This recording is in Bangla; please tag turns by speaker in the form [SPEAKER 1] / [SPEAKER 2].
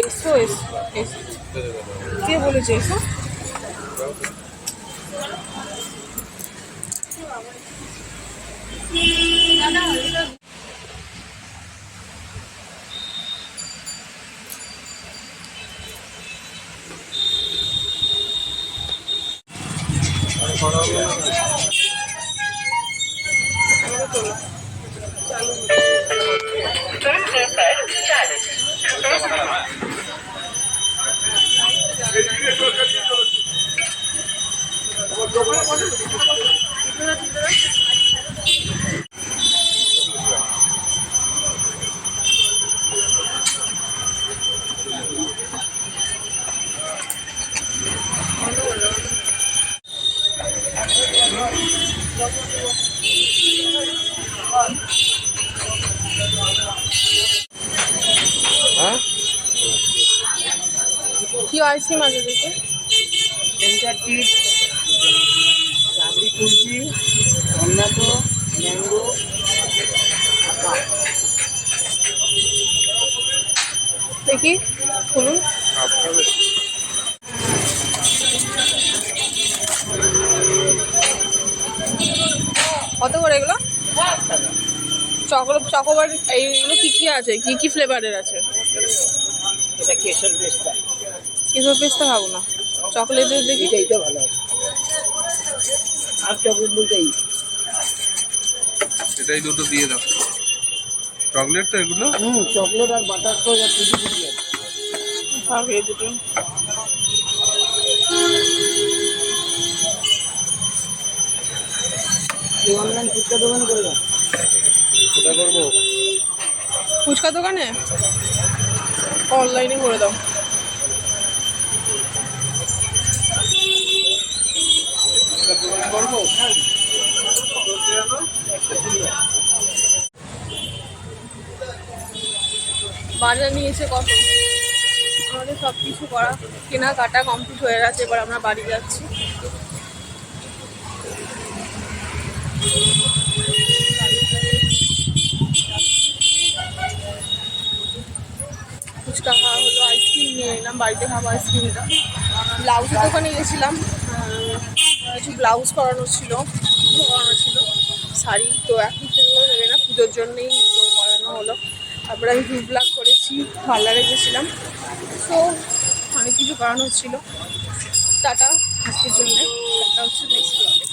[SPEAKER 1] এসো এসো এসো, কে বলেছে এসো? কি আইসক্রিম আছে দেখে?
[SPEAKER 2] রাবড়ি কুলফি, কর্নাটো, ম্যাঙ্গো,
[SPEAKER 1] দেখি খুলুন। কত করে এগুলো? চকোবার এইগুলো কি কি আছে, কি কি ফ্লেভারের আছে?
[SPEAKER 2] এটা কেশর পেস্তা।
[SPEAKER 1] কেশর পেস্তা খাবো না, চকলেটের দেখি।
[SPEAKER 2] এইটা ভালো আছে। আর চকলেট বলতে
[SPEAKER 3] এটাই দুটো দিয়ে দাও। চকলেট তো এগুলো?
[SPEAKER 2] চকলেট আর বাটার স্কচ আর টুটি ফুটি আছে।
[SPEAKER 1] খাবে দুটো।
[SPEAKER 2] অনলাইন ফুচকা দোকান করে দাও।
[SPEAKER 3] কোথা করবো?
[SPEAKER 1] ফুচকা দোকানে অনলাইনে করে দাও।
[SPEAKER 3] করবো
[SPEAKER 1] বাজার নিয়েছে কত, আমাদের সব কিছু করা কেনাকাটা কমপ্লিট হয়ে গেছে। এবার আমরা বাড়ি যাচ্ছি। ফুচকা খাওয়া হলো, আইসক্রিম নিয়ে এলাম, বাড়িতে খাবো আইসক্রিমটা। ব্লাউজের দোকানে গেছিলাম, কিছু ব্লাউজ করানো ছিল, শাড়ি তো এখন সেগুলো দেবে না, পুজোর জন্যেই তো করানো হলো। তারপরে আমি ভিউ ব্লগ করেছি, পার্লারে গেছিলাম, তো অনেক কিছু করানো ছিল। টাটা আজকের জন্যে, টাটা হচ্ছে নেক্সট ব্লগে।